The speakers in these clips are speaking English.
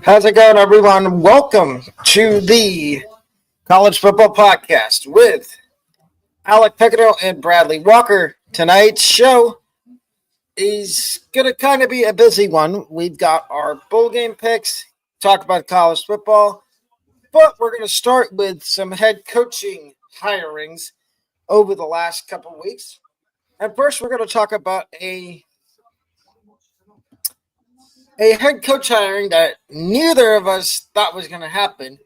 How's it going, everyone? Welcome to the College Football Podcast with Alec Picado and Bradley Walker. Tonight's show is going to kind of be a busy one. We've got our bowl game picks, talk about college football, but we're going to start with some head coaching hirings over the last couple of weeks. And first, we're going to talk about a head coach hiring that neither of us thought was going to happen.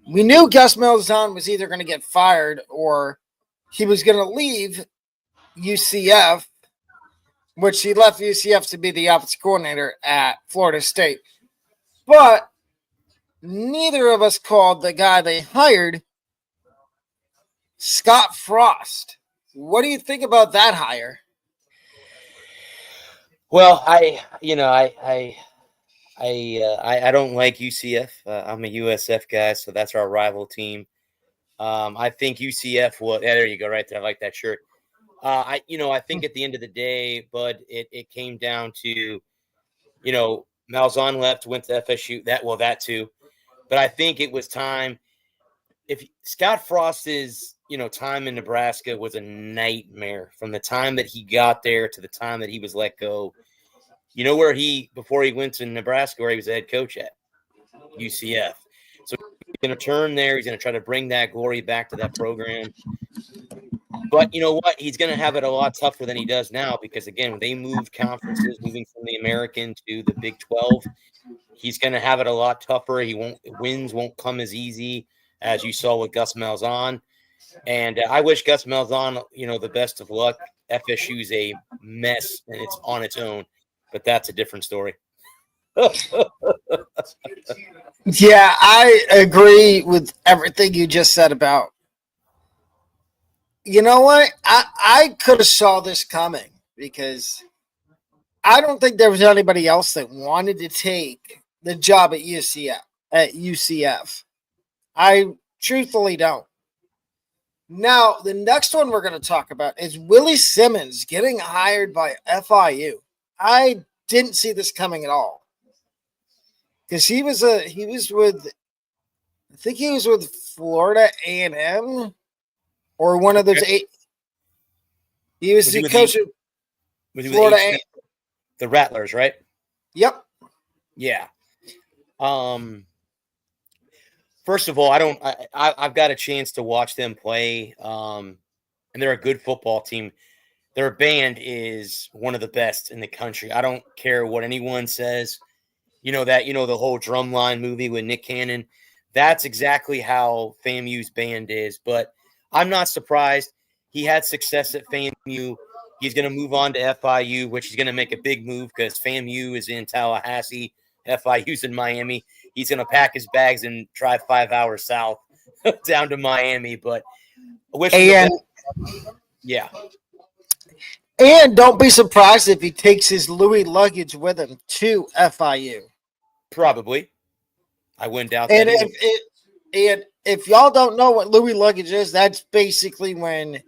We knew Gus Malzahn was either going to get fired or he was going to leave UCF, which he left UCF to be the offensive coordinator at Florida State. But neither of us called the guy they hired Scott Frost. What do you think about that hire? Well, I don't like UCF. I'm a USF guy, so that's our rival team. I think UCF will. Yeah, there you go, right there. I like that shirt. I think at the end of the day, Bud, it came down to, Malzahn left, went to FSU. That too, but I think it was time. If Scott Frost's, time in Nebraska was a nightmare from the time that he got there to the time that he was let go. You know before he went to Nebraska, where he was the head coach at? UCF. So he's going to turn there. He's going to try to bring that glory back to that program. But you know what? He's going to have it a lot tougher than he does now because, again, when they moved conferences, moving from the American to the Big 12, he's going to have it a lot tougher. Wins won't come as easy as you saw with Gus Malzahn. And I wish Gus Malzahn, the best of luck. FSU's a mess, and it's on its own. But that's a different story. Yeah, I agree with everything you just said about. You know what? I could have saw this coming because I don't think there was anybody else that wanted to take the job at UCF. I truthfully don't. Now, the next one we're going to talk about is Willie Simmons getting hired by FIU. I didn't see this coming at all because he was with Florida A&M or one of those eight. He was the coach of Florida A&M. The Rattlers, right? Yep. Yeah. First of all, I've got a chance to watch them play, and they're a good football team. Their band is one of the best in the country. I don't care what anyone says. The whole Drumline movie with Nick Cannon. That's exactly how FAMU's band is. But I'm not surprised. He had success at FAMU. He's going to move on to FIU, which is going to make a big move because FAMU is in Tallahassee. FIU's in Miami. He's going to pack his bags and drive 5 hours south down to Miami. But yeah. And don't be surprised if he takes his Louis luggage with him to FIU. Probably. I wouldn't doubt that. And if y'all don't know what Louis luggage is, that's basically when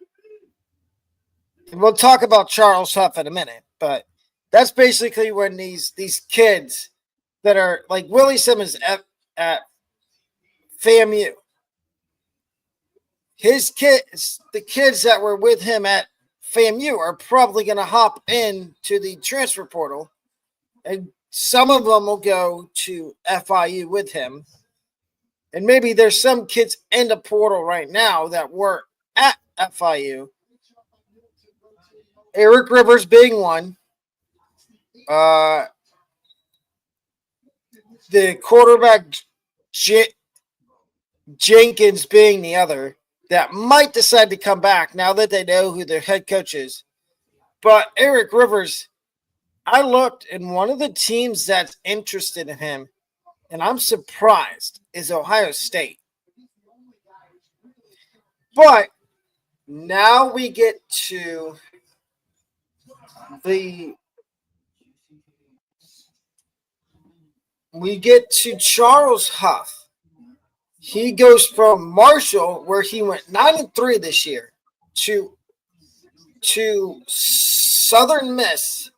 we'll talk about Charles Huff in a minute, but that's basically when these kids that are like Willie Simmons at FAMU, the kids that were with him at FAMU are probably going to hop into the transfer portal, and some of them will go to FIU with him. And maybe there's some kids in the portal right now that were at FIU. Eric Rivers being one. The quarterback Jenkins being the other that might decide to come back now that they know who their head coach is. But Eric Rivers, I looked, and one of the teams that's interested in him, and I'm surprised, is Ohio State. But now we get to Charles Huff. He goes from Marshall, where he went 9-3 this year, to Southern Miss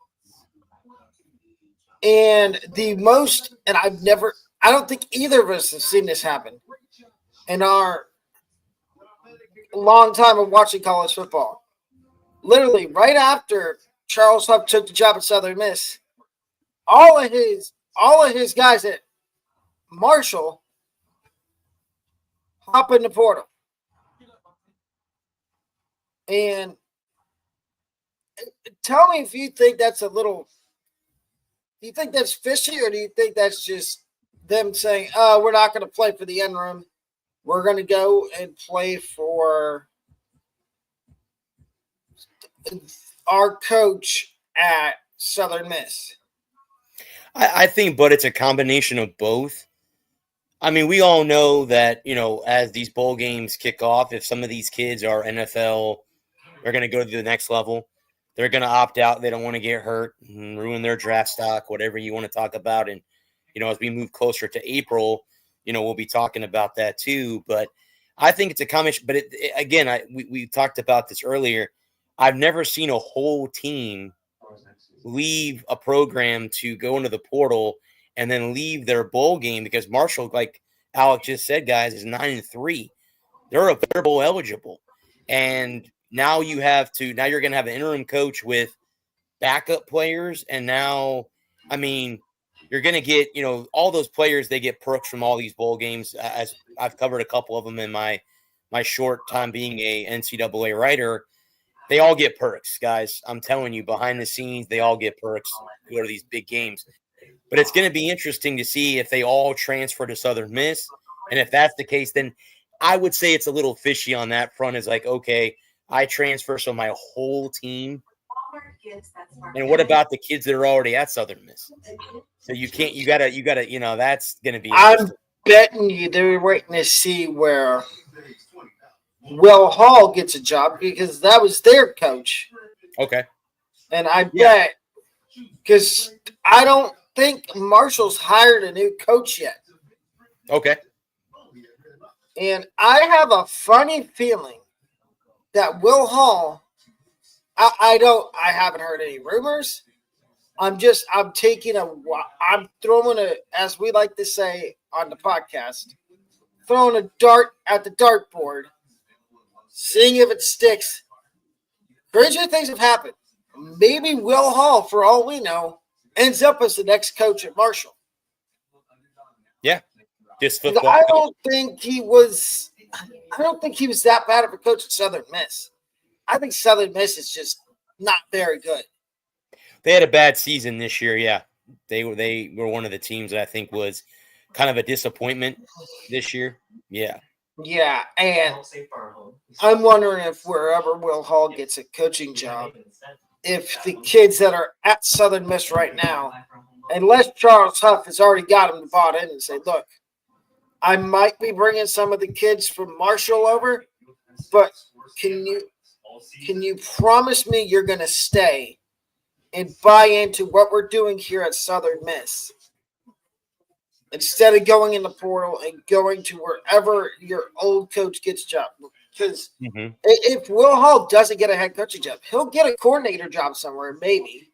And I don't think either of us have seen this happen in our long time of watching college football. Literally, right after Charles Huff took the job at Southern Miss, all of his guys at Marshall hop in the portal. And tell me if you think that's do you think that's fishy, or do you think that's just them saying, oh, we're not going to play for the interim. We're going to go and play for our coach at Southern Miss? I think, but it's a combination of both. I mean, we all know that, as these bowl games kick off, if some of these kids are NFL, they're going to go to the next level. They're going to opt out. They don't want to get hurt and ruin their draft stock, whatever you want to talk about. And, as we move closer to April, we'll be talking about that too. But I think it's a combination. But again, we talked about this earlier. I've never seen a whole team leave a program to go into the portal and then leave their bowl game, because Marshall, like Alec just said, guys, is 9-3. They're bowl eligible. And now you're going to have an interim coach with backup players. And now, I mean, you're going to get, all those players, they get perks from all these bowl games. As I've covered a couple of them in my short time being a NCAA writer. They all get perks, guys. I'm telling you, behind the scenes, they all get perks to go to these big games. But it's going to be interesting to see if they all transfer to Southern Miss. And if that's the case, then I would say it's a little fishy on that front. Is like, okay, I transfer, so my whole team. And what about the kids that are already at Southern Miss? So you gotta, that's going to be I'm betting you they're waiting to see where Will Hall gets a job, because that was their coach. Okay. And I bet, because I don't think Marshall's hired a new coach yet. Okay. And I have a funny feeling that Will Hall, I haven't heard any rumors. I'm throwing as we like to say on the podcast, throwing a dart at the dartboard, seeing if it sticks. Crazier things have happened. Maybe Will Hall, for all we know, ends up as the next coach at Marshall. Yeah. Just football. I don't think he was that bad of a coach at Southern Miss. I think Southern Miss is just not very good. They had a bad season this year. Yeah. They were one of the teams that I think was kind of a disappointment this year. Yeah. Yeah, and I'm wondering if wherever Will Hall gets a coaching job, if the kids that are at Southern Miss right now, unless Charles Huff has already got them bought in and say, look, I might be bringing some of the kids from Marshall over, but can you promise me you're going to stay and buy into what we're doing here at Southern Miss? Instead of going in the portal and going to wherever your old coach gets a job. Because if Will Hall doesn't get a head coaching job, he'll get a coordinator job somewhere, maybe.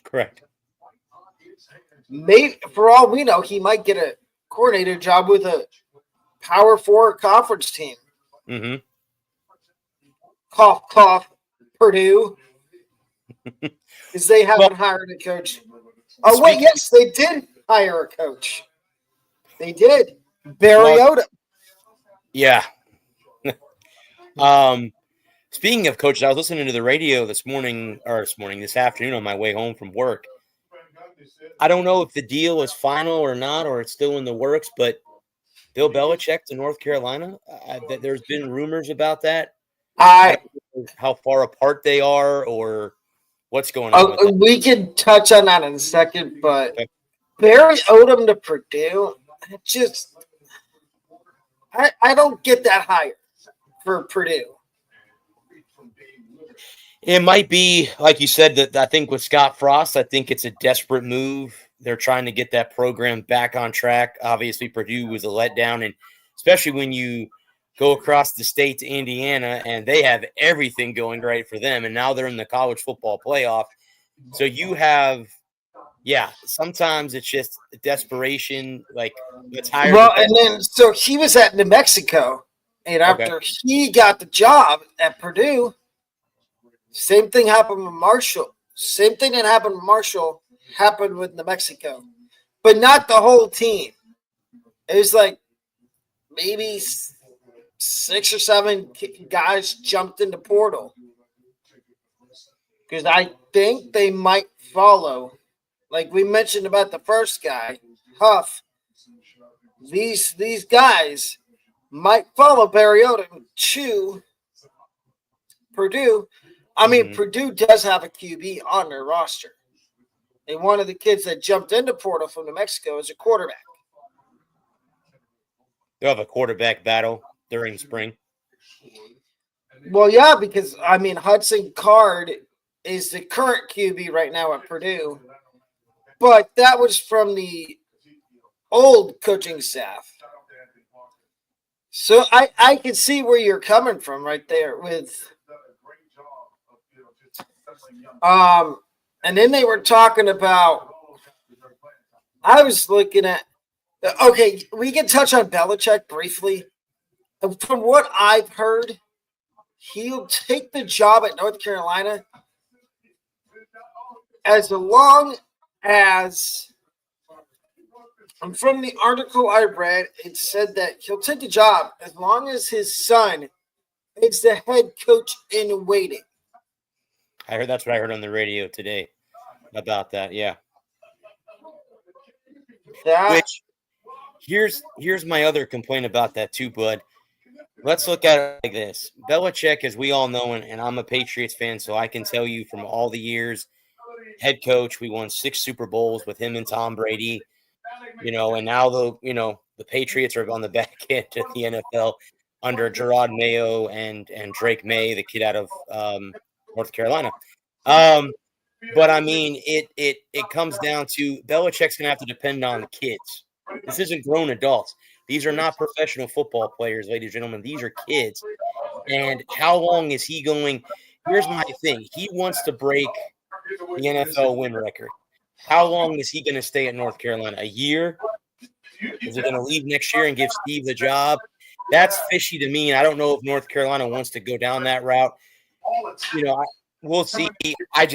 Correct. Maybe, for all we know, he might get a coordinator job with a Power 4 conference team. Mm-hmm. Cough, cough, Purdue. Because they haven't hired a coach. Oh, wait, yes, they did hire a coach. They did. Barry Odom. Yeah. Speaking of coaches, I was listening to the radio this afternoon on my way home from work. I don't know if the deal is final or not, or it's still in the works, but Bill Belichick to North Carolina, there's been rumors about that. I don't know how far apart they are or what's going on with that. We can touch on that in a second, but Barry Odom to Purdue, I don't get that higher for Purdue. It might be, like you said, that I think with Scott Frost, I think it's a desperate move. They're trying to get that program back on track. Obviously, Purdue was a letdown, and especially when you go across the state to Indiana, and they have everything going right for them, and now they're in the college football playoff. So you have Yeah, sometimes it's just desperation. Like, let's hire the Well, best. and then so he was at New Mexico, and Okay. after he got the job at Purdue, same thing happened with Marshall. Same thing that happened with Marshall happened with New Mexico, but not the whole team. It was like maybe 6 or 7 guys jumped in the portal because I think they might follow. Like we mentioned about the first guy, Huff. These guys might follow Barry Odom to Purdue. I mean, Mm-hmm. Purdue does have a QB on their roster. And one of the kids that jumped into portal from New Mexico is a quarterback. They'll have a quarterback battle during spring. Well, yeah, because I mean Hudson Card is the current QB right now at Purdue, but that was from the old coaching staff. So I can see where you're coming from right there with and then they were talking about I was looking at okay, we can touch on Belichick briefly. From what I've heard, he'll take the job at North Carolina as long as from the article I read, it said that he'll take the job as long as his son is the head coach in waiting. I heard that's what I heard on the radio today about that. Yeah. That Which here's my other complaint about that too, bud. Let's look at it like this. Belichick, as we all know, and I'm a Patriots fan, so I can tell you from all the years, head coach, we won 6 Super Bowls with him and Tom Brady, and now the Patriots are on the back end of the NFL under Gerard Mayo and Drake May, the kid out of North Carolina. But I mean, it comes down to Belichick's gonna have to depend on the kids. This isn't grown adults. These are not professional football players, ladies and gentlemen. These are kids. And how long is he going? Here's my thing. He wants to break the NFL win record. How long is he going to stay at North Carolina? A year? Is he going to leave next year and give Steve the job? That's fishy to me. And I don't know if North Carolina wants to go down that route. We'll see. I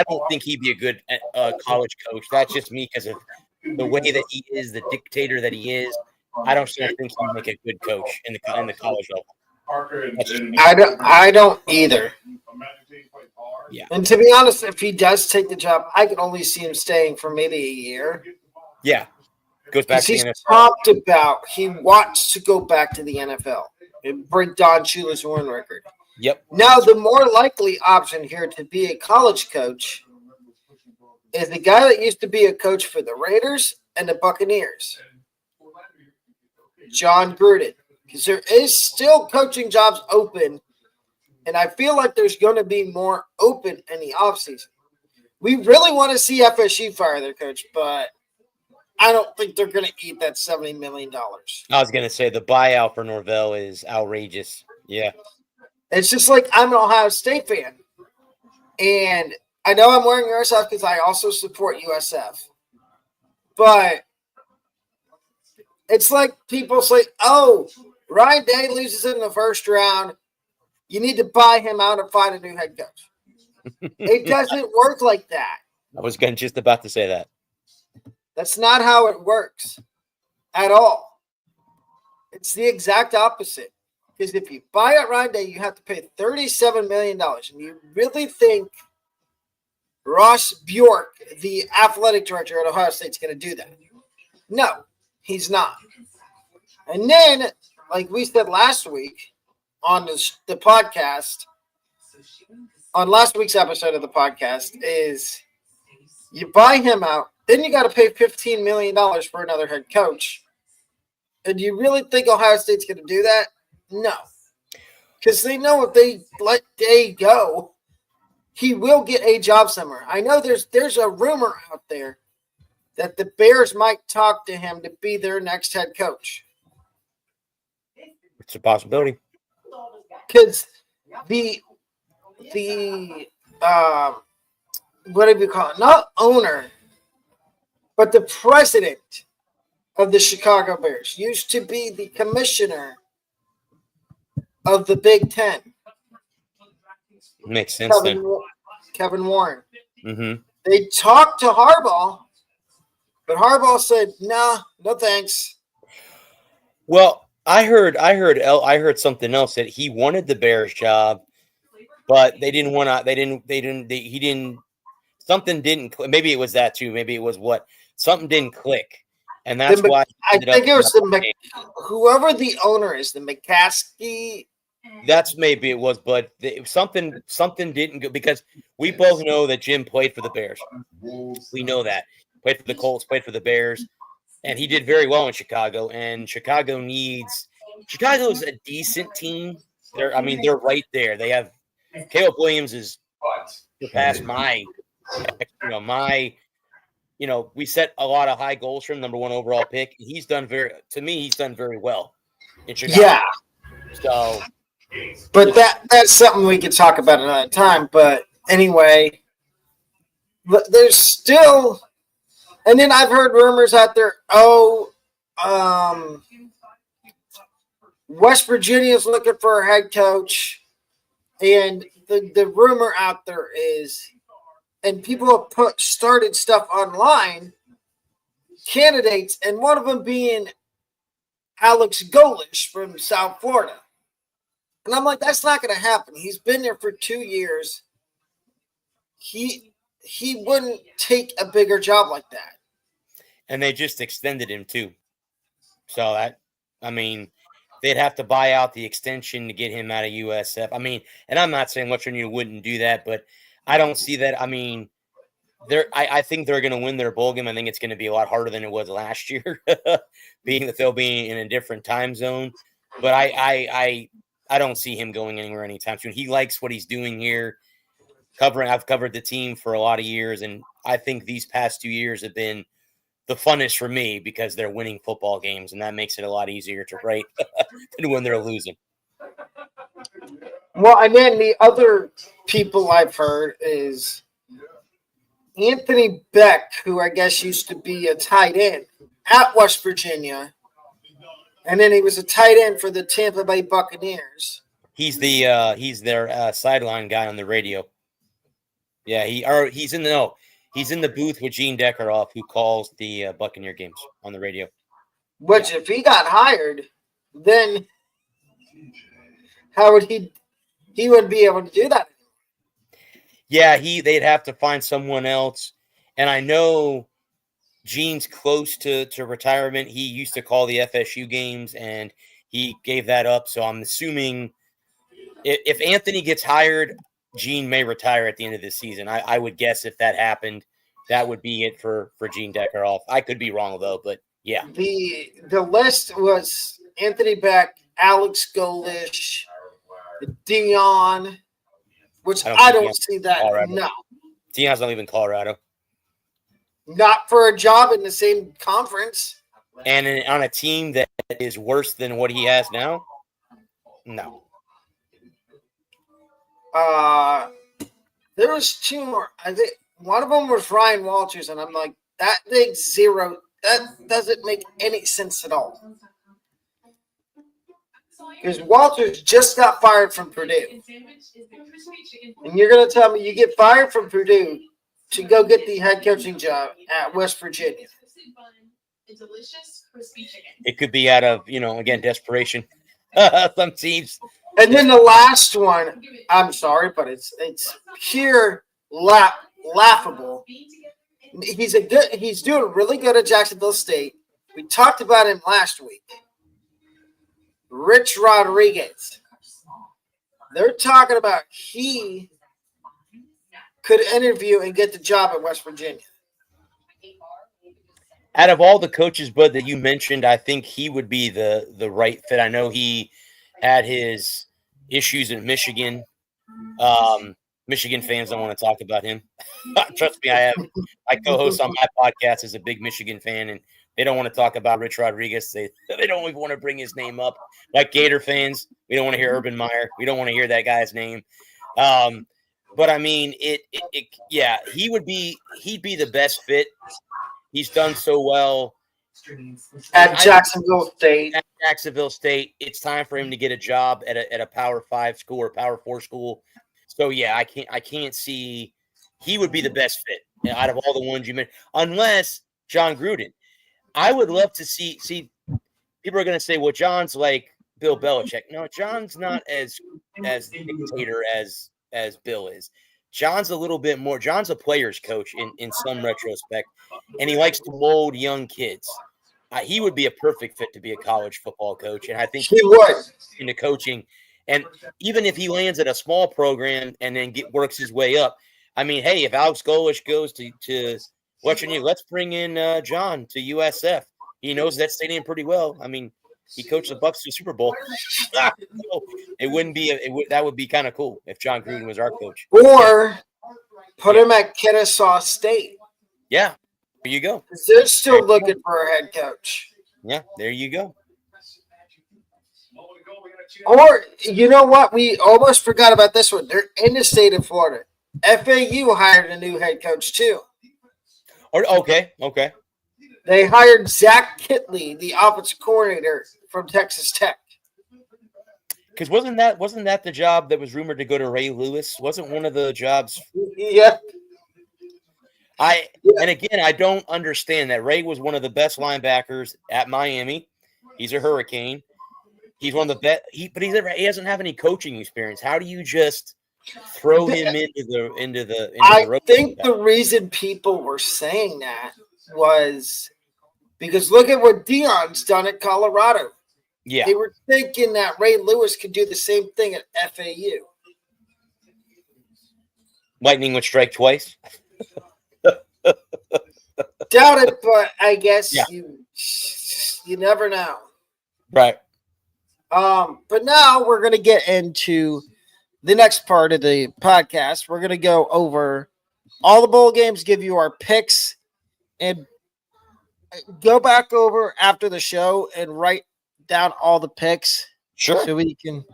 don't think he'd be a good college coach. That's just me because of the way that he is, the dictator that he is. I don't think he'd make a good coach in the college level. That's just me. I don't either. Yeah. And to be honest, if he does take the job, I can only see him staying for maybe a year. Yeah. Goes back Because to the he's NFL. talked about he wants to go back to the NFL and break Don Shula's win record. Yep. Now, the more likely option here to be a college coach is the guy that used to be a coach for the Raiders and the Buccaneers, John Gruden. Because there is still coaching jobs open, and I feel like there's going to be more open in the offseason. We really want to see FSU fire their coach, but I don't think they're going to eat that $70 million. I was going to say the buyout for Norvell is outrageous. Yeah. It's just like I'm an Ohio State fan. And I know I'm wearing USF because I also support USF. But it's like people say, oh, Ryan Day loses in the first round. You need to buy him out and find a new head coach. It doesn't work like that. I was just about to say that. That's not how it works at all. It's the exact opposite. Because if you buy out Ryan Day, you have to pay $37 million. And you really think Ross Bjork, the athletic director at Ohio State, is going to do that? No, he's not. And then, like we said last week on the podcast, on last week's episode of the podcast, is you buy him out, then you got to pay $15 million for another head coach. And do you really think Ohio State's going to do that? No. Because they know if they let Day go, he will get a job somewhere. I know there's a rumor out there that the Bears might talk to him to be their next head coach. It's a possibility. Because the what do you call it? Not owner, but the president of the Chicago Bears used to be the commissioner of the Big Ten. Makes sense then. Kevin Warren. Mm-hmm. They talked to Harbaugh, but Harbaugh said, "No, no thanks." Well, I heard something else that he wanted the Bears job, but they didn't want to. He didn't. Something didn't. Maybe it was that too. Maybe it was what something didn't click, and that's why. I think it was whoever the owner is, the McCaskey. That's maybe it was, but something didn't go because we both know that Jim played for the Bears. We know that played for the Colts, played for the Bears, and he did very well in Chicago. And Chicago is a decent team. They're right there. They have Caleb Williams is surpassed we set a lot of high goals for him, number 1 overall pick. He's done very well in Chicago. Yeah. So, but that's something we could talk about another time. But anyway, there's still, and then I've heard rumors out there. West Virginia is looking for a head coach, and the rumor out there is, and people have started stuff online, candidates, and one of them being Alex Golish from South Florida. And I'm like, that's not going to happen. He's been there for 2 years. He wouldn't take a bigger job like that. And they just extended him too. So they'd have to buy out the extension to get him out of USF. And I'm not saying Western Union wouldn't do that, but I don't see that. I think they're going to win their bowl game. I think it's going to be a lot harder than it was last year, being that they'll be in a different time zone. But I don't see him going anywhere anytime soon. He likes what he's doing here. I've covered the team for a lot of years, and I think these past 2 years have been the funnest for me because they're winning football games, and that makes it a lot easier to write than when they're losing. Well, and then the other people I've heard is Anthony Beck, who I guess used to be a tight end at West Virginia, and then he was a tight end for the Tampa Bay Buccaneers. He's their sideline guy on the radio. Yeah, he's in the booth with Gene Deckeroff, who calls the Buccaneer games on the radio. Which, if he got hired, then how would he wouldn't be able to do that? Yeah, they'd have to find someone else. And I know Gene's close to retirement. He used to call the FSU games, and he gave that up. So I'm assuming if Anthony gets hired, Gene may retire at the end of the season. I would guess if that happened, that would be it for Gene Deckeroff. I could be wrong, though, but yeah. The list was Anthony Beck, Alex Golish, Dion, which I don't see that. Colorado. No. Dion's not leaving Colorado. Not for a job in the same conference. And on a team that is worse than what he has now? No. There was 2 more. I think one of them was Ryan Walters, and I'm like, that makes zero. That doesn't make any sense at all. Because Walters just got fired from Purdue. And you're going to tell me you get fired from Purdue to go get the head coaching job at West Virginia. It could be out of, again, desperation. Some teams. And then the last one, I'm sorry, but it's pure laughable. He's doing really good at Jacksonville State. We talked about him last week. Rich Rodriguez. They're talking about he could interview and get the job at West Virginia. Out of all the coaches, Bud, that you mentioned, I think he would be the right fit. I know he had his issues in Michigan. Michigan fans don't want to talk about him. Trust me, my co-host on my podcast is a big Michigan fan, and they don't want to talk about Rich Rodriguez. They don't even want to bring his name up. Like Gator fans, we don't want to hear Urban Meyer. We don't want to hear that guy's name. But I mean, he'd be the best fit. He's done so well at Jacksonville State. At Jacksonville State, it's time for him to get a job at a Power 5 school or Power 4 school. So yeah, I can't see he would be the best fit out of all the ones you mentioned, unless John Gruden. I would love to see. People are going to say, "Well, John's like Bill Belichick." No, John's not as dictator as Bill is. John's a little bit more. John's a player's coach in some retrospect, and he likes to mold young kids. He would be a perfect fit to be a college football coach, and I think he would into coaching. And even if he lands at a small program and then works his way up, I mean, hey, if Alex Golish goes to Western Union, let's bring in John to USF. He knows that stadium pretty well. I mean, he coached the Bucs to the Super Bowl. So it wouldn't be that would be kind of cool if John Gruden was our coach. Or put him at Kennesaw State. Yeah, there you go. They're still looking for a head coach. Yeah, there you go. Or, you know what? We almost forgot about this one. They're in the state of Florida. FAU hired a new head coach, too. Okay. They hired Zach Kitley, the offensive coordinator from Texas Tech. Because wasn't that the job that was rumored to go to Ray Lewis? Wasn't one of the jobs? Yeah. And again, I don't understand that. Ray was one of the best linebackers at Miami. He's a Hurricane. He's one of the best. He doesn't have any coaching experience. How do you just throw him into the? I think the reason people were saying that was because look at what Deion's done at Colorado. Yeah, they were thinking that Ray Lewis could do the same thing at FAU. Lightning would strike twice. Doubt it, but I guess yeah. you never know. Right. But now we're going to get into the next part of the podcast. We're going to go over all the bowl games, give you our picks, and go back over after the show and write down all the picks. Sure. So we can.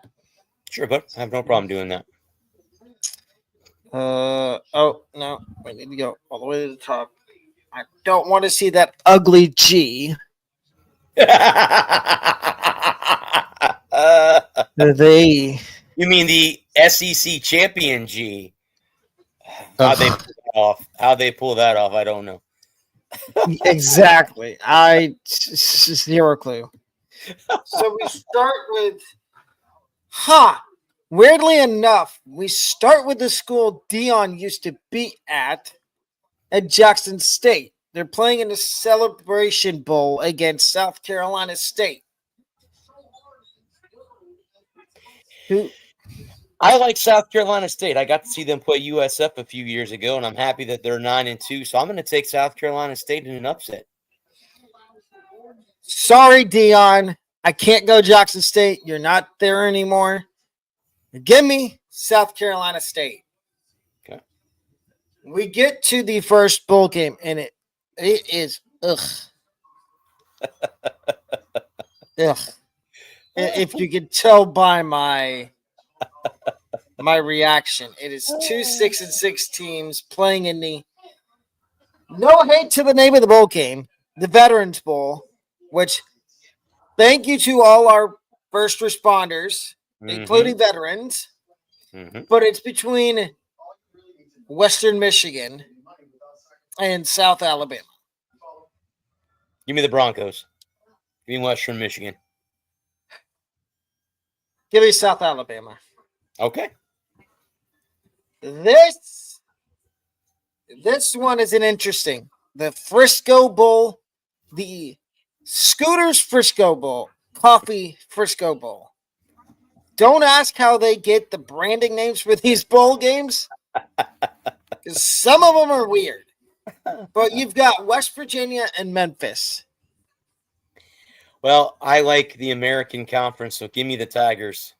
Sure, but I have no problem doing that. Oh, no. We need to go all the way to the top. I don't want to see that ugly G. You mean the SEC champion G? How they pull that off, I don't know. Exactly. Zero clue. So we start with, weirdly enough, we start with the school Deion used to be at Jackson State. They're playing in the Celebration Bowl against South Carolina State. I like South Carolina State. I got to see them play USF a few years ago, and I'm happy that they're 9-2. So I'm going to take South Carolina State in an upset. Sorry, Deion. I can't go Jackson State. You're not there anymore. Give me South Carolina State. Okay. We get to the first bowl game, and it is ugh. Ugh. If you could tell by my reaction, it is 2 6-6 teams playing in the, no hate to the name of the bowl game, the Veterans Bowl, which thank you to all our first responders, including veterans, but it's between Western Michigan and South Alabama. Give me the Broncos. Give me Western Michigan. Give me South Alabama. Okay. This one is an interesting. The Frisco Bowl, the Scooters Frisco Bowl, Coffee Frisco Bowl. Don't ask how they get the branding names for these bowl games, because some of them are weird. But you've got West Virginia and Memphis. Well, I like the American Conference, so give me the Tigers.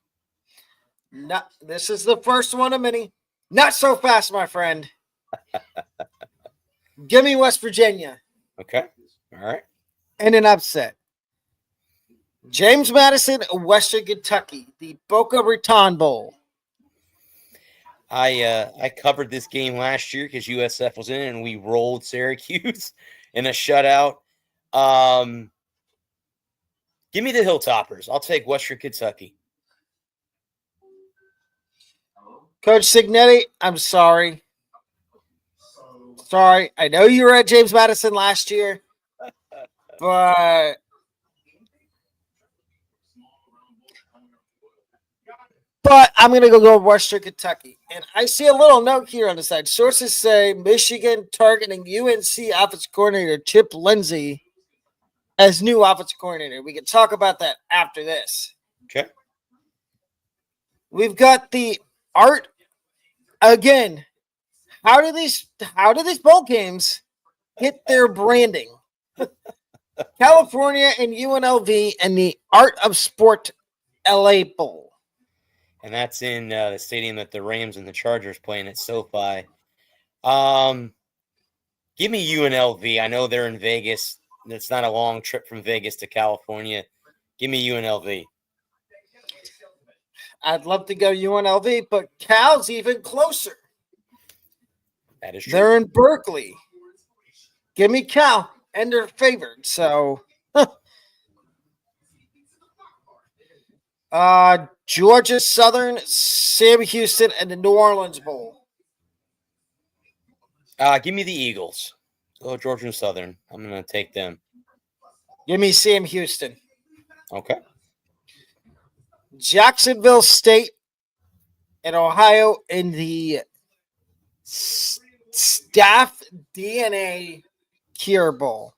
This is the first one of many. Not so fast, my friend. Give me West Virginia. Okay. All right. And an upset. James Madison, Western Kentucky, the Boca Raton Bowl. I covered this game last year because USF was in it, and we rolled Syracuse. in a shutout. Give me the Hilltoppers. I'll take Western Kentucky. Coach Signetti, I'm sorry. Sorry. I know you were at James Madison last year, but I'm going to go Western Kentucky. And I see a little note here on the side. Sources say Michigan targeting UNC offensive coordinator Chip Lindsey as new offensive coordinator. We can talk about that after this. Okay. We've got the art again. How do these bowl games get their branding? California and UNLV and the Art of Sport LA Bowl. And that's in the stadium that the Rams and the Chargers playing at SoFi. Give me UNLV. I know they're in Vegas. It's not a long trip from Vegas to California. Give me UNLV. I'd love to go UNLV, but Cal's even closer. That is true. They're in Berkeley. Give me Cal, and they're favored. So, Georgia Southern, Sam Houston, and the New Orleans Bowl. Give me the Eagles. Go Georgia Southern. I'm going to take them. Give me Sam Houston. Okay. Jacksonville State and Ohio in the Staff DNA Cure Bowl.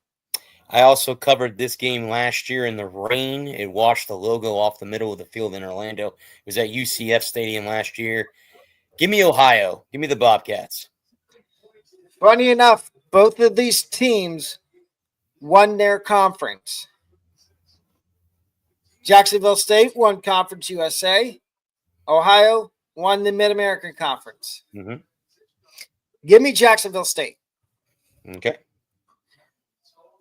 I also covered this game last year in the rain. It washed the logo off the middle of the field in Orlando. It was at UCF Stadium last year. Give me Ohio. Give me the Bobcats. Funny enough, both of these teams won their conference. Jacksonville State won Conference USA. Ohio won the Mid-American Conference. Mm-hmm. Give me Jacksonville State. Okay.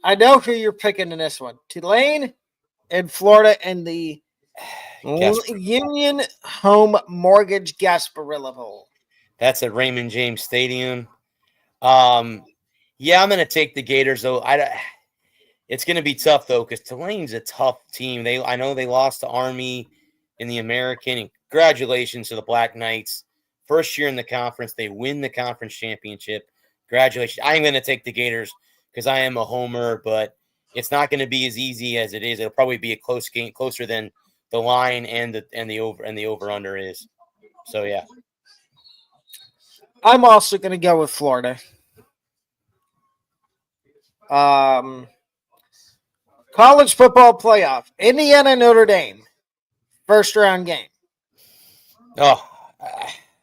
I know who you're picking in this one. Tulane in Florida and the Union Home Mortgage Gasparilla Bowl. That's at Raymond James Stadium. Yeah, I'm going to take the Gators, though. It's going to be tough, though, because Tulane's a tough team. I know they lost to Army in the American. And congratulations to the Black Knights. First year in the conference. They win the conference championship. Congratulations. I'm going to take the Gators because I am a homer, but it's not going to be as easy as it is. It'll probably be a close game, closer than the line and the over under is. So, yeah. I'm also going to go with Florida. College football playoff. Indiana, Notre Dame. First round game. Oh,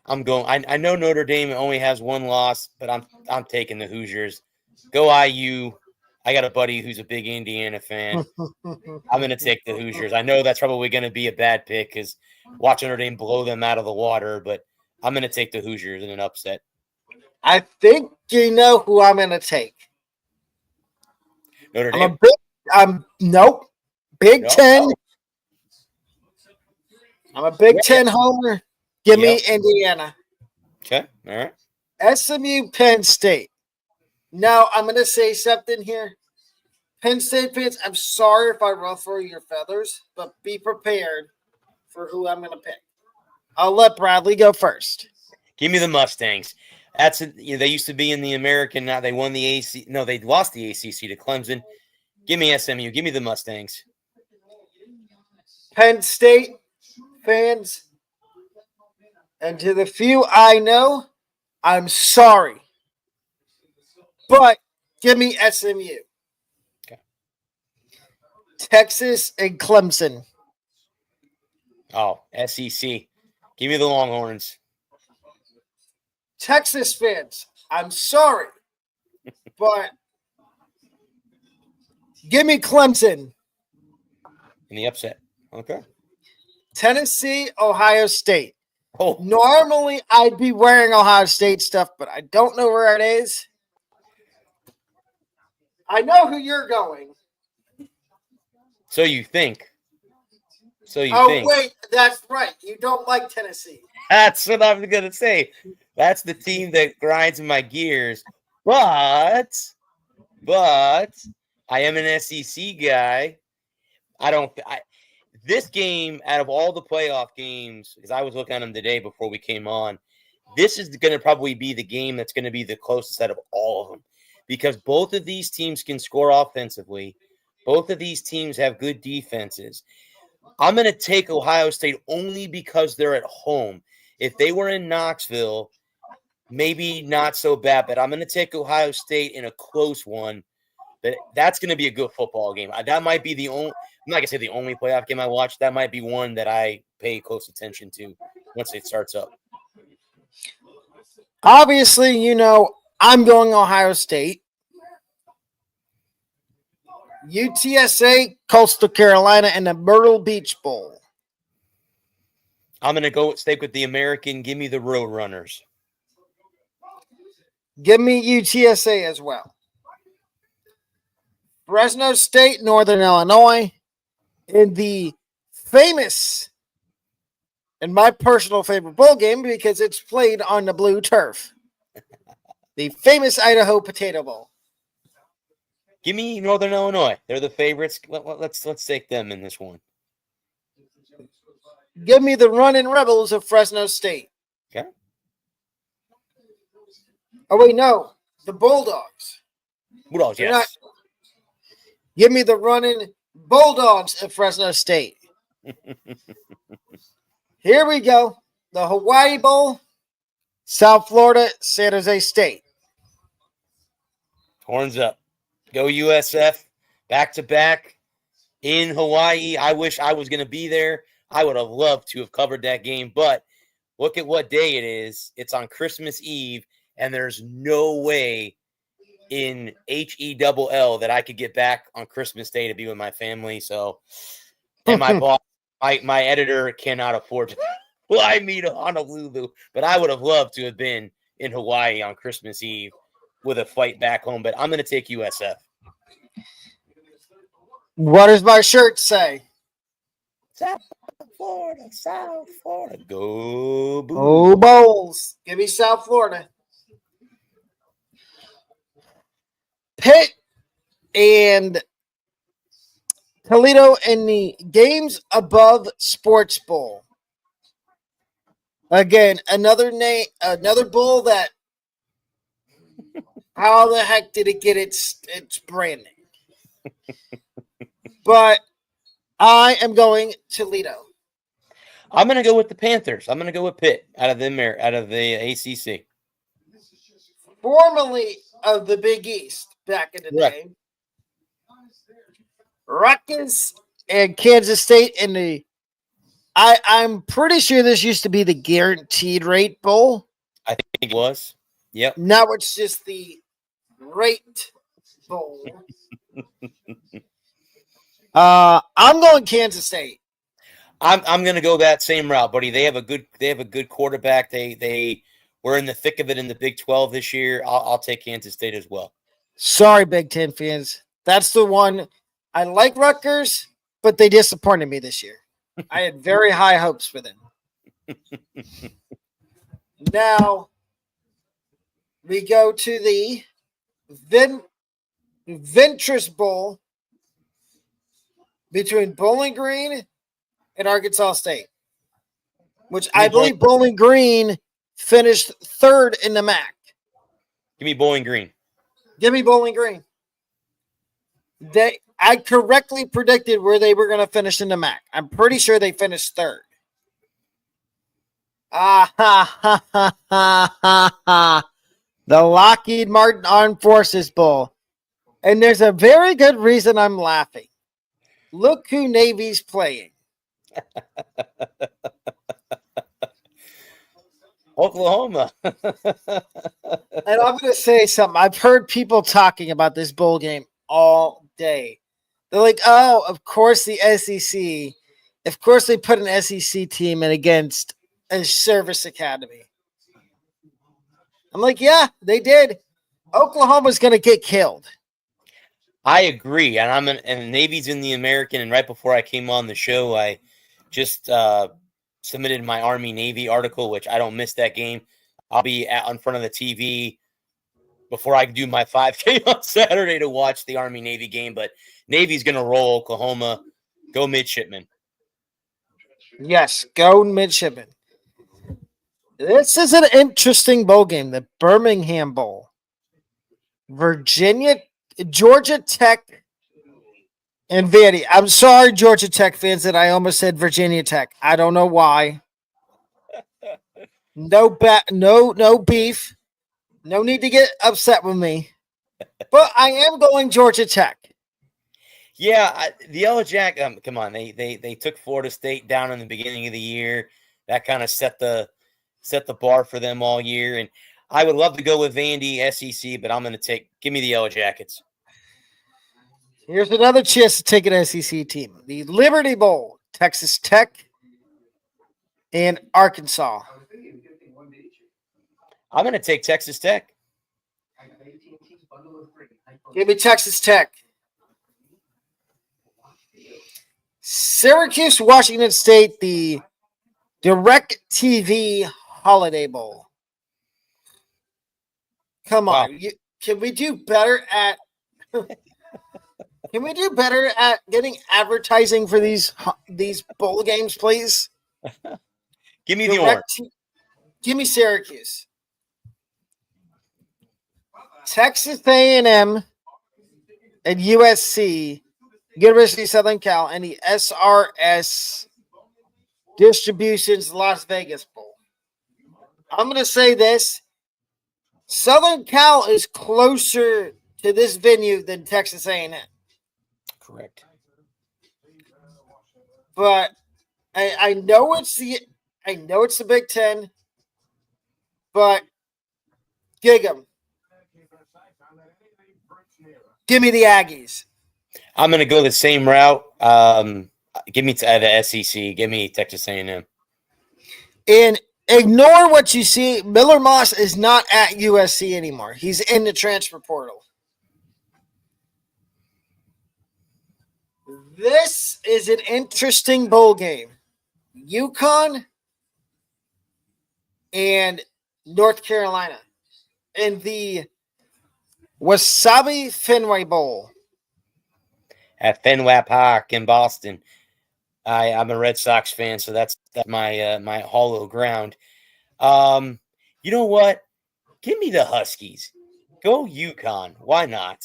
I'm going. I know Notre Dame only has one loss, but I'm taking the Hoosiers. Go IU. I got a buddy who's a big Indiana fan. I'm going to take the Hoosiers. I know that's probably going to be a bad pick because watch Notre Dame blow them out of the water, but I'm going to take the Hoosiers in an upset. I think you know who I'm going to take. Notre Dame. Nope. Big Ten. I'm a Big Ten homer. Give me Indiana. Okay. All right. SMU, Penn State. Now, I'm going to say something here. Penn State fans, I'm sorry if I ruffle your feathers, but be prepared for who I'm going to pick. I'll let Bradley go first. Give me the Mustangs. They used to be in the American. Now they won the AC. No, they lost the ACC to Clemson. Give me SMU. Give me the Mustangs. Penn State fans, and to the few I know, I'm sorry. But give me SMU. Okay. Texas and Clemson. Oh, SEC. Give me the Longhorns. Texas fans, I'm sorry. But give me Clemson. In the upset. Okay. Tennessee, Ohio State. Oh. Normally, I'd be wearing Ohio State stuff, but I don't know where it is. I know who you're going. So you think. Wait, that's right. You don't like Tennessee. That's what I'm going to say. That's the team that grinds my gears. But but I am an SEC guy. This game, out of all the playoff games, because I was looking at them today before we came on, this is going to probably be the game that's going to be the closest out of all of them, because both of these teams can score offensively. Both of these teams have good defenses. I'm going to take Ohio State only because they're at home. If they were in Knoxville, maybe not so bad, but I'm going to take Ohio State in a close one. That's going to be a good football game. That might be the only, I'm not going to say the only playoff game I watch. That might be one that I pay close attention to once it starts up. Obviously, I'm going Ohio State. UTSA, Coastal Carolina, and the Myrtle Beach Bowl. I'm going to go stick with the American. Give me the Road Runners. Give me UTSA as well. Fresno State, Northern Illinois, in the famous, and my personal favorite bowl game because it's played on the blue turf. The famous Idaho Potato Bowl. Give me Northern Illinois. They're the favorites. Let's take them in this one. Give me the Running Rebels of Fresno State. Okay. Oh, wait, no. The Bulldogs. Bulldogs, yes. Give me the Running Bulldogs of Fresno State. Here we go. The Hawaii Bowl, South Florida, San Jose State. Horns up. Go USF. Back-to-back in Hawaii. I wish I was going to be there. I would have loved to have covered that game, but look at what day it is. It's on Christmas Eve, and there's no way in HELL that I could get back on Christmas Day to be with my family. So, and my boss, my editor cannot afford to fly me to Honolulu, but I would have loved to have been in Hawaii on Christmas Eve with a flight back home. But I'm going to take USF. What does my shirt say? South Florida. Go Bulls. Oh, Bulls. Give me South Florida. Pitt and Toledo in the Games Above Sports Bowl. Again, another bowl that how the heck did it get its branding? But I am going Toledo. I'm going to go with the Panthers. I'm going to go with Pitt out of the ACC. Formerly of the Big East back in the day. Rutgers and Kansas State in the I'm pretty sure this used to be the Guaranteed Rate Bowl. I think it was. Yep. Now it's just the Rate Bowl. I'm going Kansas State. I'm going to go that same route, buddy. They have a good quarterback. They were in the thick of it in the Big 12 this year. I'll take Kansas State as well. Sorry, Big Ten fans. That's the one. I like Rutgers, but they disappointed me this year. I had very high hopes for them. Now, we go to the Ventress Bowl between Bowling Green and Arkansas State, which I believe Bowling Green finished third in the MAC. Give me Bowling Green. Give me Bowling Green. I correctly predicted where they were going to finish in the MAC. I'm pretty sure they finished third. The Lockheed Martin Armed Forces Bowl. And there's a very good reason I'm laughing. Look who Navy's playing. Oklahoma. And I'm going to say something. I've heard people talking about this bowl game all day. They're like, oh, of course the SEC. Of course they put an SEC team in against a service academy. I'm like, yeah, they did. Oklahoma's going to get killed. I agree. And Navy's in the American. And right before I came on the show, I just submitted my Army Navy article, which I don't miss that game. I'll be in front of the TV before I do my 5K on Saturday to watch the Army-Navy game. But Navy's going to roll Oklahoma. Go midshipmen. Yes, go midshipmen. This is an interesting bowl game, the Birmingham Bowl. Georgia Tech, and Vandy. I'm sorry, Georgia Tech fans, that I almost said Virginia Tech. I don't know why. No beef. No need to get upset with me. But I am going Georgia Tech. Yeah, the Yellow Jack. Come on, they took Florida State down in the beginning of the year. That kind of set the bar for them all year. And I would love to go with Vandy SEC, but I'm going to give me the Yellow Jackets. Here's another chance to take an SEC team: the Liberty Bowl, Texas Tech and Arkansas. I'm going to take Texas Tech. Give me Texas Tech. Syracuse, Washington State, the Direct TV Holiday Bowl. Come on, can we do better at? Can we do better at getting advertising for these bowl games, please? Give me the orange. Give me Syracuse. Texas A&M and USC, University of Southern Cal, and the SRS Distributions Las Vegas Bowl. I'm going to say this. Southern Cal is closer to this venue than Texas A&M. Correct. But I know it's the Big Ten, but gig 'em. Give me the Aggies. I'm going to go the same route. Give me the SEC. Give me Texas A&M. And ignore what you see. Miller Moss is not at USC anymore. He's in the transfer portal. This is an interesting bowl game. UConn and North Carolina in the Wasabi Fenway Bowl. At Fenway Park in Boston. I'm a Red Sox fan, so that's my my hollow ground. You know what? Give me the Huskies. Go UConn. Why not?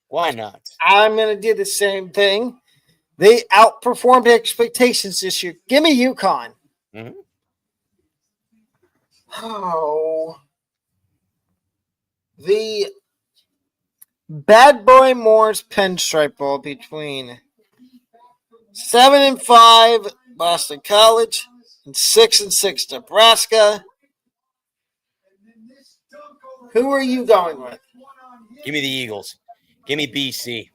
Why not? I'm going to do the same thing. They outperformed expectations this year. Give me UConn. Mm-hmm. Oh. The Bad Boy Moore's Pinstripe Bowl between 7-5 Boston College and 6-6 Nebraska. Who are you going with? Give me the Eagles. Give me BC.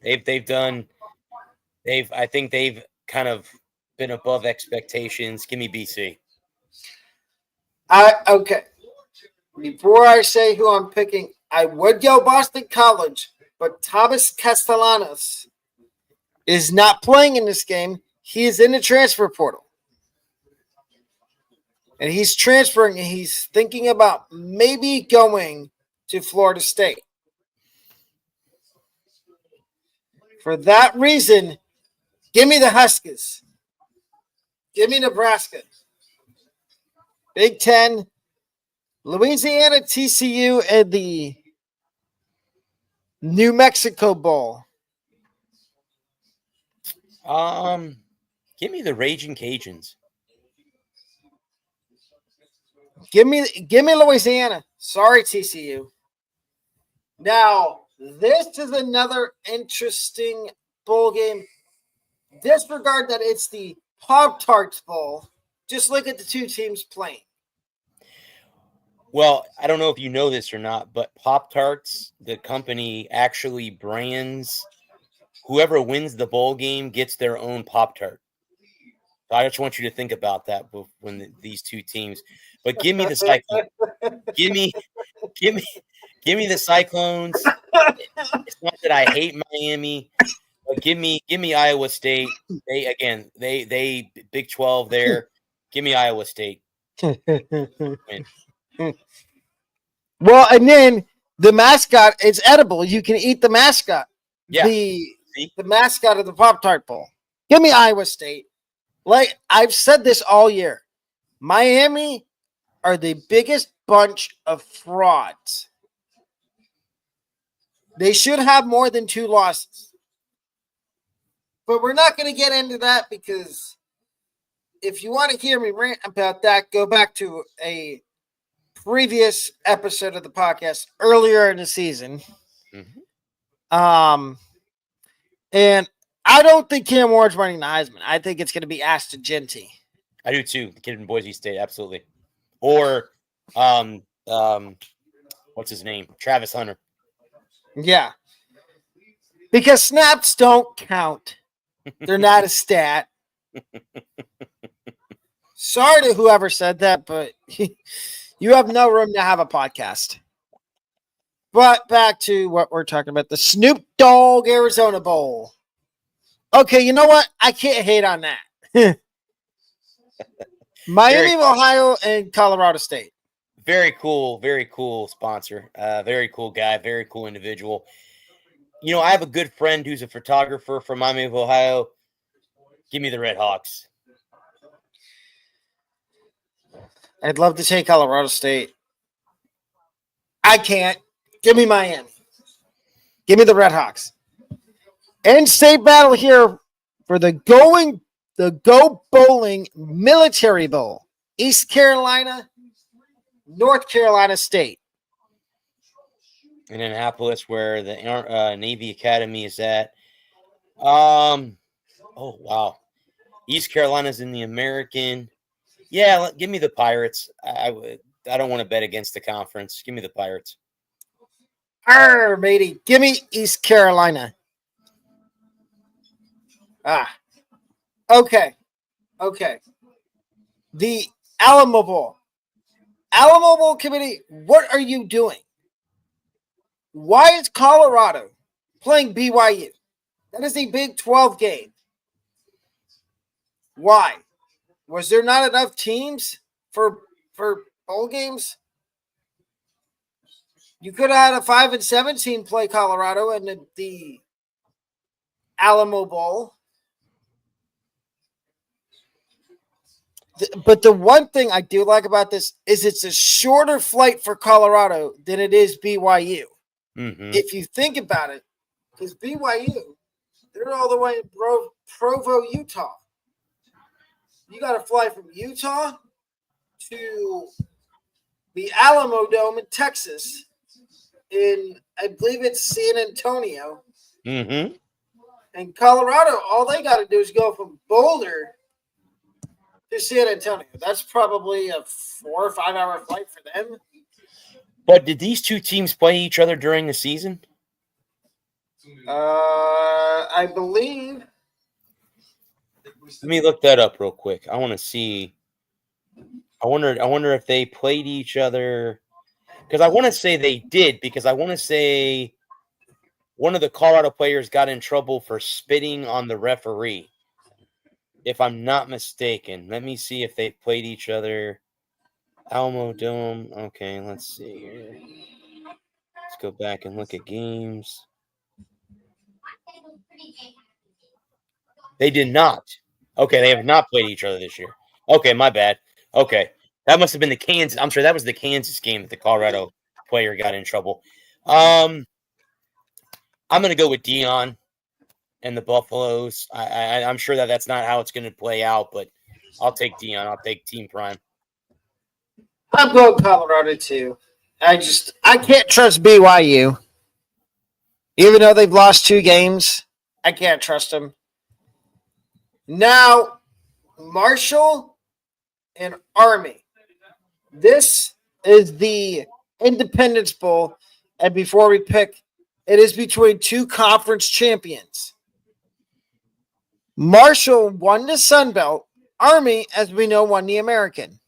I think they've kind of been above expectations. Give me BC. Okay. Before I say who I'm picking, I would go Boston College, but Thomas Castellanos is not playing in this game. He is in the transfer portal. And he's transferring, and he's thinking about maybe going to Florida State. For that reason, give me the Huskies. Give me Nebraska. Big Ten, Louisiana, TCU, and the New Mexico Bowl. Give me the Raging Cajuns. Give me Louisiana. Sorry, TCU. Now, this is another interesting bowl game. Disregard that it's the Pop-Tarts Bowl. Just look at the two teams playing. Well, I don't know if you know this or not, but Pop-Tarts, the company, actually brands whoever wins the bowl game gets their own Pop-Tart. So I just want you to think about that when these two teams. But give me the Cyclones. give me the Cyclones. It's not that I hate Miami, but give me Iowa State. They Big 12 there. Give me Iowa State. Well, and then The mascot is edible. You can eat the mascot. Yeah. The mascot of the Pop-Tart Bowl. Give me Iowa State. Like I've said this all year. Miami are the biggest bunch of frauds. They should have more than 2 losses. But we're not going to get into that because if you want to hear me rant about that, go back to a previous episode of the podcast earlier in the season. Mm-hmm. And I don't think Cam Ward's running the Heisman. I think it's going to be Ashton Genty. I do too. The kid in Boise State, absolutely. Or, what's his name? Travis Hunter. Yeah. Because snaps don't count. They're not a stat. Sorry to whoever said that, but you have no room to have a podcast. But back to what we're talking about, the Snoop Dogg Arizona Bowl. Okay, you know what? I can't hate on that. Miami, Ohio, and Colorado State. Very cool sponsor. Very cool guy, very cool individual. You know, I have a good friend who's a photographer from Miami of Ohio. Give me the Red Hawks. I'd love to take Colorado State. I can't. Give me Miami. Give me the Red Hawks. In-state battle here for the Go Bowling Military Bowl. East Carolina, North Carolina State. In Annapolis, where the Navy Academy is at. Oh, wow. East Carolina's in the American. Yeah, give me the Pirates. I don't want to bet against the conference. Give me the Pirates. Matey. Give me East Carolina. Okay. The Alamo Bowl. Alamo Bowl committee, what are you doing? Why is Colorado playing BYU? That is a Big 12 game. Why? Was there not enough teams for bowl games? You could have had a 5-17 play Colorado in the Alamo Bowl. But the one thing I do like about this is it's a shorter flight for Colorado than it is BYU. Mm-hmm. If you think about it, because BYU, they're all the way in Provo, Utah. You got to fly from Utah to the Alamo Dome in Texas in, I believe it's San Antonio. Mm-hmm. And Colorado, all they got to do is go from Boulder to San Antonio. That's probably a 4 or 5 hour flight for them. But did these two teams play each other during the season? I believe. Let me look that up real quick. I want to see. I wonder if they played each other, because I want to say they did, because I want to say one of the Colorado players got in trouble for spitting on the referee, if I'm not mistaken. Let me see if they played each other. Alamo Dome. Okay, let's see here. Let's go back and look at games. They did not. Okay, they have not played each other this year. Okay, my bad. Okay, that must have been the Kansas. I'm sure that was the Kansas game that the Colorado player got in trouble. I'm going to go with Dion and the Buffaloes. I'm sure that's not how it's going to play out, but I'll take Dion. I'll take Team Prime. I'm going Colorado too. I can't trust BYU. Even though they've lost 2 games, I can't trust them. Now, Marshall and Army. This is the Independence Bowl. And before we pick, it is between 2 conference champions. Marshall won the Sun Belt. Army, as we know, won the American.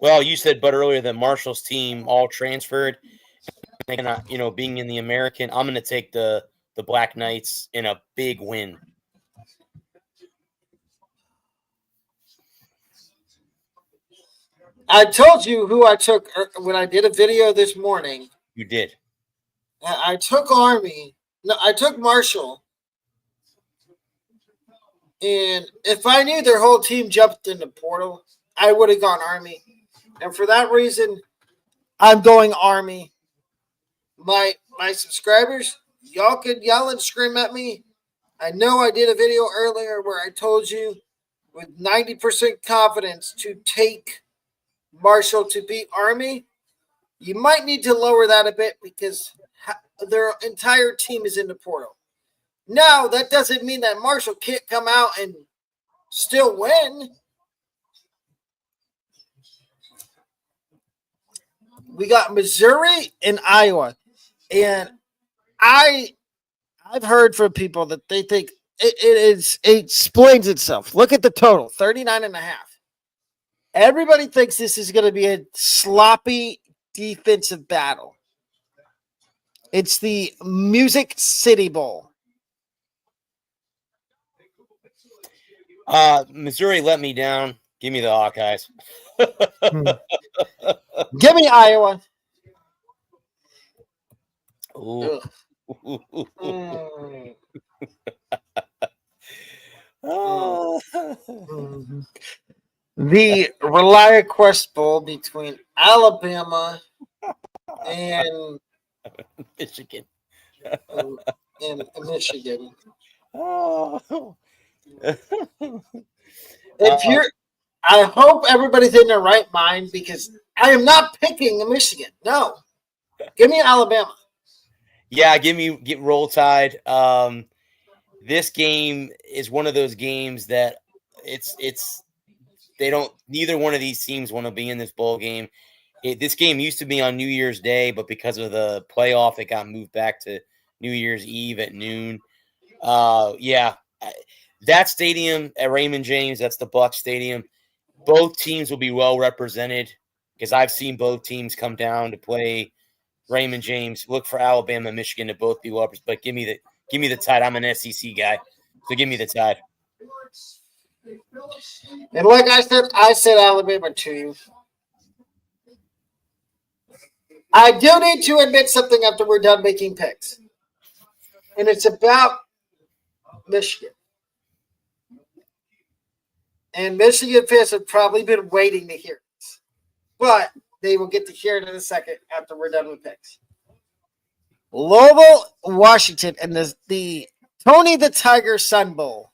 Well, you said earlier that Marshall's team all transferred. And, being in the American, I'm going to take the Black Knights in a big win. I told you who I took when I did a video this morning. You did. I took Army. No, I took Marshall. And if I knew their whole team jumped in the portal, I would have gone Army. And for that reason, I'm going Army. My subscribers, y'all could yell and scream at me. I know I did a video earlier where I told you with 90% confidence to take Marshall to beat Army. You might need to lower that a bit because their entire team is in the portal. Now, that doesn't mean that Marshall can't come out and still win. We got Missouri and Iowa. And I've heard from people that they think it explains itself. Look at the total, 39.5. Everybody thinks this is going to be a sloppy defensive battle. It's the Music City Bowl. Missouri let me down. Give me the Hawkeyes. Give me Iowa. Ooh. The ReliaQuest Bowl between Alabama and Michigan. And Michigan. Oh. I hope everybody's in their right mind because I am not picking Michigan. No, give me Alabama. Yeah, get Roll Tide. This game is one of those games that neither one of these teams want to be in this bowl game. This game used to be on New Year's Day, but because of the playoff, it got moved back to New Year's Eve at noon. That stadium at Raymond James, that's the Bucs Stadium. Both teams will be well represented because I've seen both teams come down to play Raymond James. Look for Alabama and Michigan to both be well, but give me the Tide. I'm an SEC guy, so give me the Tide. And like I said Alabama to you. I do need to admit something after we're done making picks. And it's about Michigan. And Michigan fans have probably been waiting to hear this. But they will get to hear it in a second after we're done with picks. Louisville, Washington, and the Tony the Tiger Sun Bowl.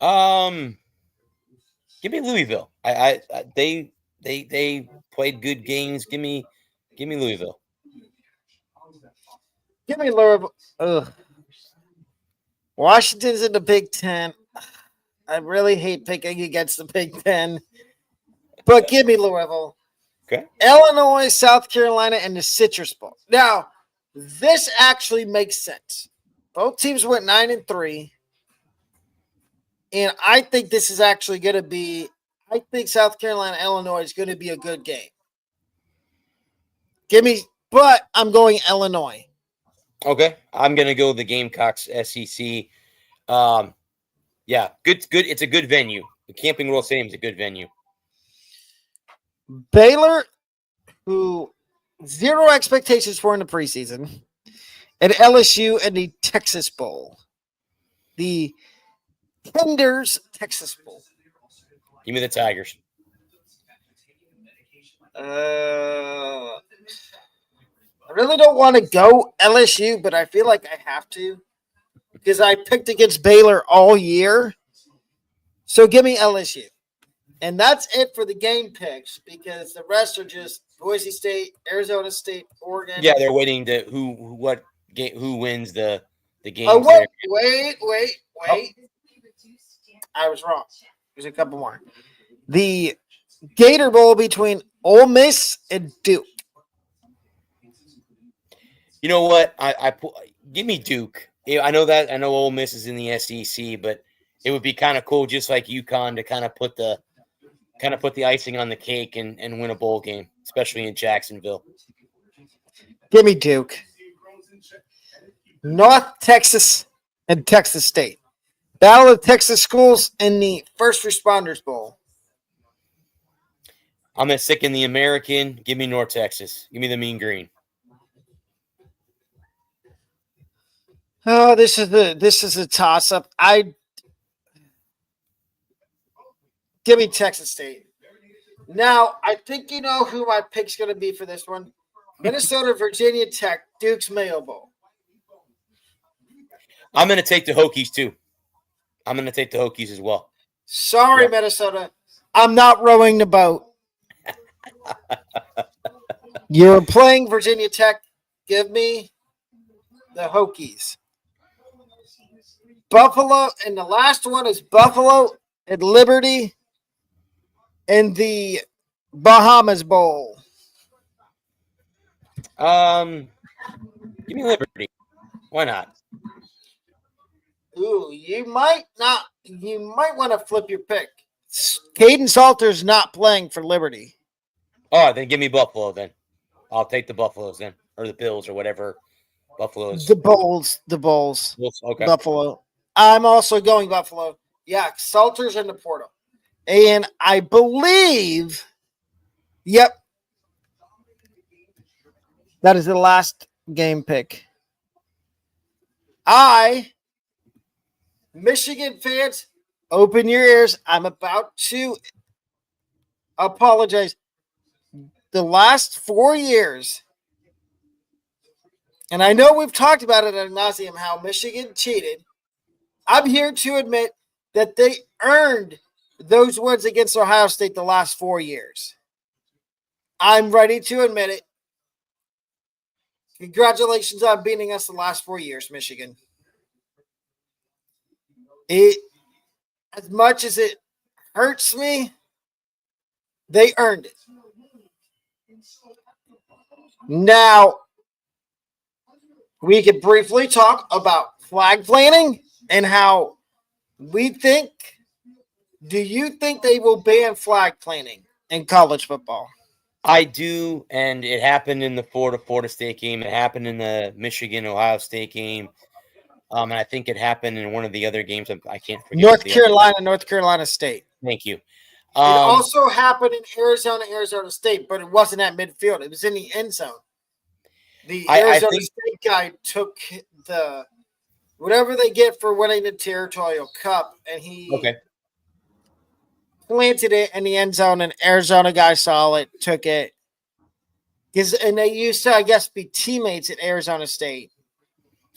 Give me Louisville. They played good games. Give me Louisville. Give me Louisville. Ugh. Washington's in the Big Ten. I really hate picking against the Big Ten. But give me Louisville. Okay. Illinois, South Carolina, and the Citrus Bowl. Now, this actually makes sense. Both teams went 9-3. And I think this is actually going to be, I think South Carolina, Illinois is going to be a good game. But I'm going Illinois. Okay. I'm going to go the Gamecocks SEC. Good. It's a good venue. The Camping World Stadium is a good venue. Baylor, who zero expectations for in the preseason, and LSU in the Texas Bowl. The Tenders Texas Bowl. Give me the Tigers. I really don't want to go LSU, but I feel like I have to because I picked against Baylor all year. So give me LSU. And that's it for the game picks because the rest are just Boise State, Arizona State, Oregon. Yeah, they're waiting to who wins the game. Oh, wait. Oh. I was wrong. There's a couple more. The Gator Bowl between Ole Miss and Duke. You know what? Give me Duke. I know Ole Miss is in the SEC, but it would be kind of cool, just like UConn, to kind of put the icing on the cake and win a bowl game, especially in Jacksonville. Give me Duke. North Texas and Texas State. Battle of Texas Schools in the First Responders Bowl. I'm going to stick in the American. Give me North Texas. Give me the Mean Green. Oh, this is a toss up. Give me Texas State. Now, I think you know who my pick's going to be for this one. Minnesota, Virginia Tech, Duke's Mayo Bowl. I'm going to take the Hokies too. I'm going to take the Hokies as well. Sorry, Yeah. Minnesota. I'm not rowing the boat. You're playing Virginia Tech. Give me the Hokies. Buffalo, and the last one is Buffalo and Liberty in the Bahamas Bowl. Give me Liberty. Why not? Ooh, you might want to flip your pick. Caden Salter's not playing for Liberty. Oh, then give me Buffalo then. I'll take the Buffaloes then, or the Bills or whatever. Buffaloes. The Bulls. Okay. Buffalo. I'm also going Buffalo. Yeah, Salter's in the portal. And I believe, yep, that is the last game pick. Michigan fans, open your ears. I'm about to apologize. The last 4 years, and I know we've talked about it ad nauseum how Michigan cheated. I'm here to admit that they earned those wins against Ohio State the last 4 years. I'm ready to admit it. Congratulations on beating us the last 4 years, Michigan. As much as it hurts me, they earned it. Now, we could briefly talk about flag planting and how we think. Do you think they will ban flag planting in college football? I do, and it happened in the Florida State game. It happened in the Michigan-Ohio State game. And I think it happened in one of the other games. I can't forget. North Carolina State. Thank you. It also happened in Arizona State, but it wasn't at midfield. It was in the end zone. The Arizona State guy took whatever they get for winning the Territorial Cup, and he planted it in the end zone, and Arizona guy saw it, took it. And they used to, I guess, be teammates at Arizona State.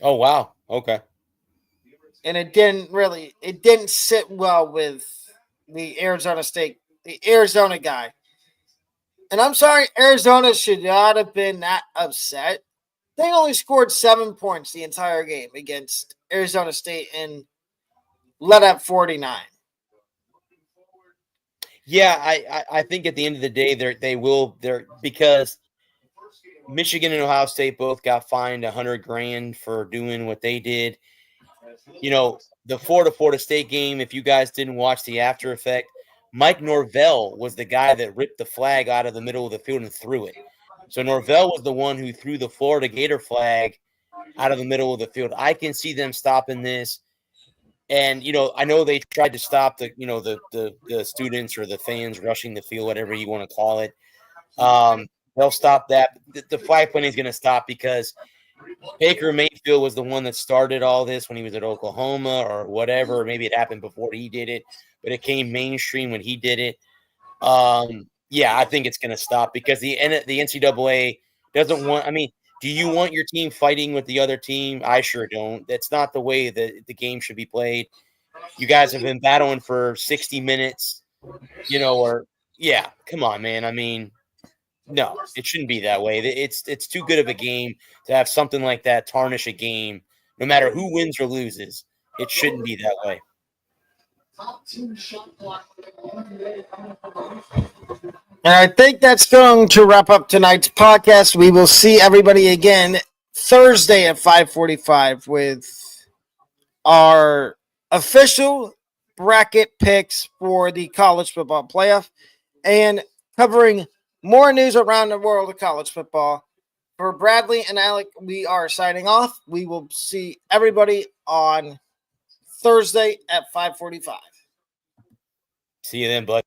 Oh, wow. Okay. And it didn't sit well with the Arizona guy. And I'm sorry, Arizona should not have been that upset. They only scored 7 points the entire game against Arizona State and let up 49. Yeah, I think at the end of the day, they're because Michigan and Ohio State both got fined $100,000 for doing what they did. You know, the Florida State game, if you guys didn't watch the after effect, Mike Norvell was the guy that ripped the flag out of the middle of the field and threw it. So Norvell was the one who threw the Florida Gator flag out of the middle of the field. I can see them stopping this. And, you know, I know they tried to stop the students or the fans rushing the field, whatever you want to call it. They'll stop that. The flag planting is going to stop because Baker Mayfield was the one that started all this when he was at Oklahoma or whatever. Maybe it happened before he did it, but it came mainstream when he did it. Yeah, I think it's going to stop because the NCAA doesn't want – I mean, do you want your team fighting with the other team? I sure don't. That's not the way that the game should be played. You guys have been battling for 60 minutes, come on, man. I mean, no, it shouldn't be that way. It's too good of a game to have something like that tarnish a game, no matter who wins or loses. It shouldn't be that way. And I think that's going to wrap up tonight's podcast. We will see everybody again Thursday at 5:45 with our official bracket picks for the college football playoff and covering more news around the world of college football. For Bradley and Alec, we are signing off. We will see everybody on Thursday at 5:45. See you then, bud.